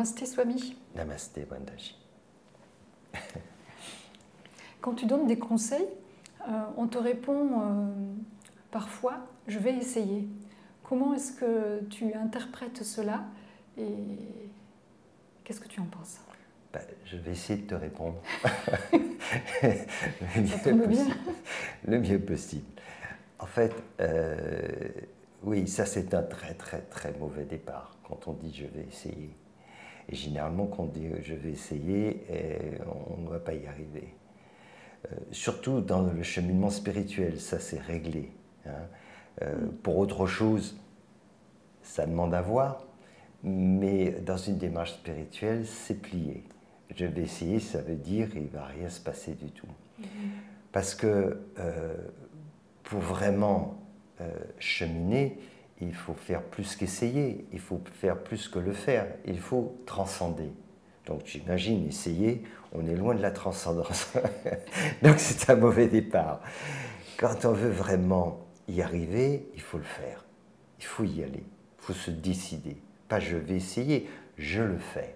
Namasté Swami. Namasté Brendaji. Quand tu donnes des conseils, on te répond parfois « je vais essayer ». Comment est-ce que tu interprètes cela et qu'est-ce que tu en penses? Ben, je vais essayer de te répondre le mieux possible. En fait, oui, ça c'est un très très très mauvais départ quand on dit je vais essayer. Et généralement quand on dit je vais essayer, on ne va pas y arriver. Surtout dans le cheminement spirituel, ça c'est réglé. Hein. Pour autre chose, ça demande à voir, mais dans une démarche spirituelle, c'est plié. Je vais essayer, ça veut dire qu'il ne va rien se passer du tout. Parce que pour vraiment cheminer, il faut faire plus qu'essayer, il faut faire plus que le faire, il faut transcender. Donc j'imagine, essayer, on est loin de la transcendance. Donc c'est un mauvais départ. Quand on veut vraiment y arriver, il faut le faire. Il faut y aller, il faut se décider. Pas je vais essayer, je le fais.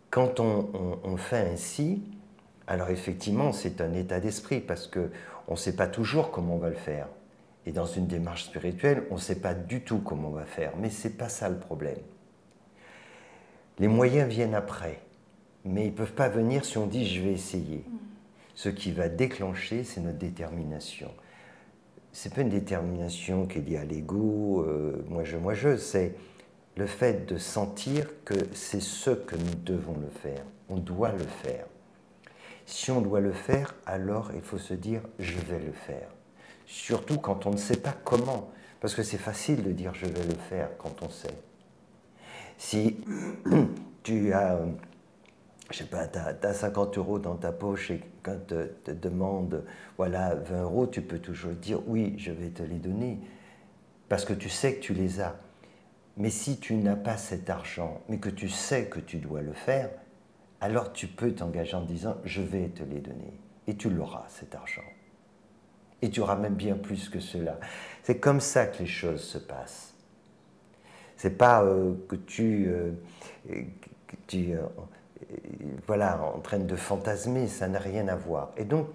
Quand on fait ainsi, alors effectivement c'est un état d'esprit parce qu'on ne sait pas toujours comment on va le faire. Et dans une démarche spirituelle, on ne sait pas du tout comment on va faire, mais ce n'est pas ça le problème. Les moyens viennent après, mais ils ne peuvent pas venir si on dit « je vais essayer ». Ce qui va déclencher, c'est notre détermination. Ce n'est pas une détermination qui est liée à l'ego, moi je, c'est le fait de sentir que c'est ce que nous devons le faire. On doit le faire. Si on doit le faire, alors il faut se dire « je vais le faire ». Surtout quand on ne sait pas comment, parce que c'est facile de dire « je vais le faire » quand on sait. Si tu as, je sais pas, t'as 50 € dans ta poche et quand te demande voilà 20 €, tu peux toujours dire oui, je vais te les donner parce que tu sais que tu les as. Mais si tu n'as pas cet argent, mais que tu sais que tu dois le faire, alors tu peux t'engager en disant je vais te les donner et tu l'auras cet argent. Et tu auras même bien plus que cela. C'est comme ça que les choses se passent. C'est pas que tu voilà, en train de fantasmer, ça n'a rien à voir. Et donc,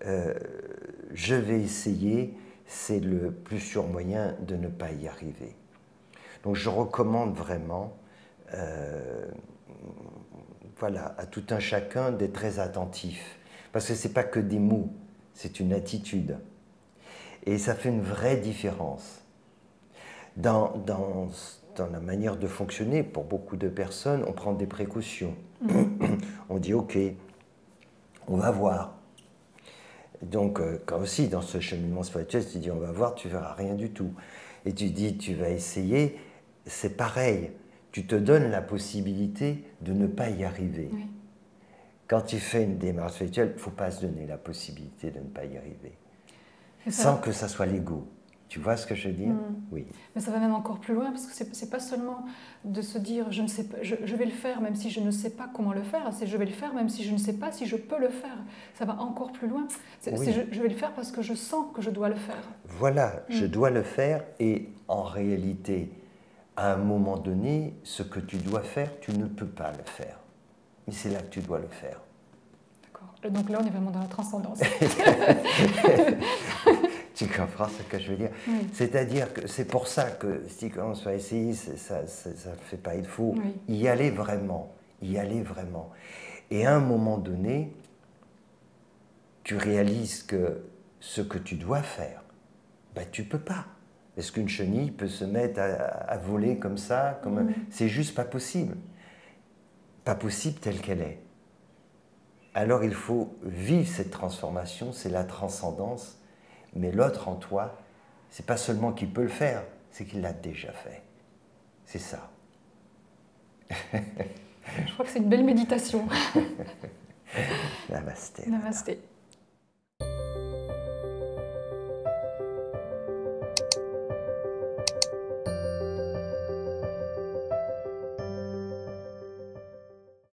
je vais essayer, c'est le plus sûr moyen de ne pas y arriver. Donc je recommande vraiment voilà, à tout un chacun d'être très attentif. Parce que ce n'est pas que des mots, c'est une attitude. Et ça fait une vraie différence. Dans la manière de fonctionner, pour beaucoup de personnes, on prend des précautions. On dit, OK, on va voir. Donc, quand aussi, dans ce cheminement spirituel, tu dis, on va voir, tu ne verras rien du tout. Et tu dis, tu vas essayer, c'est pareil. Tu te donnes la possibilité de ne pas y arriver. Oui. Quand tu fais une démarche spirituelle, il ne faut pas se donner la possibilité de ne pas y arriver. Sans que ça soit l'ego. Tu vois ce que je veux dire? Oui. Mais ça va même encore plus loin, parce que c'est pas seulement de se dire je ne sais pas, je vais le faire même si je ne sais pas comment le faire, c'est je vais le faire même si je ne sais pas si je peux le faire. Ça va encore plus loin. Oui. Je vais le faire parce que je sens que je dois le faire. Voilà, je dois le faire et en réalité, à un moment donné, ce que tu dois faire, tu ne peux pas le faire. Mais c'est là que tu dois le faire. D'accord. Donc là, on est vraiment dans la transcendance. Tu comprends ce que je veux dire? Oui. C'est-à-dire que c'est pour ça que si on se fait essayer, ça ne fait pas. Il faut y aller vraiment. Y aller vraiment. Et à un moment donné, tu réalises que ce que tu dois faire, ben, tu ne peux pas. Est-ce qu'une chenille peut se mettre à voler comme ça C'est juste pas possible. Pas possible telle qu'elle est. Alors il faut vivre cette transformation, c'est la transcendance. Mais l'autre en toi, c'est pas seulement qu'il peut le faire, c'est qu'il l'a déjà fait. C'est ça. Je crois que c'est une belle méditation. Namasté. Namasté.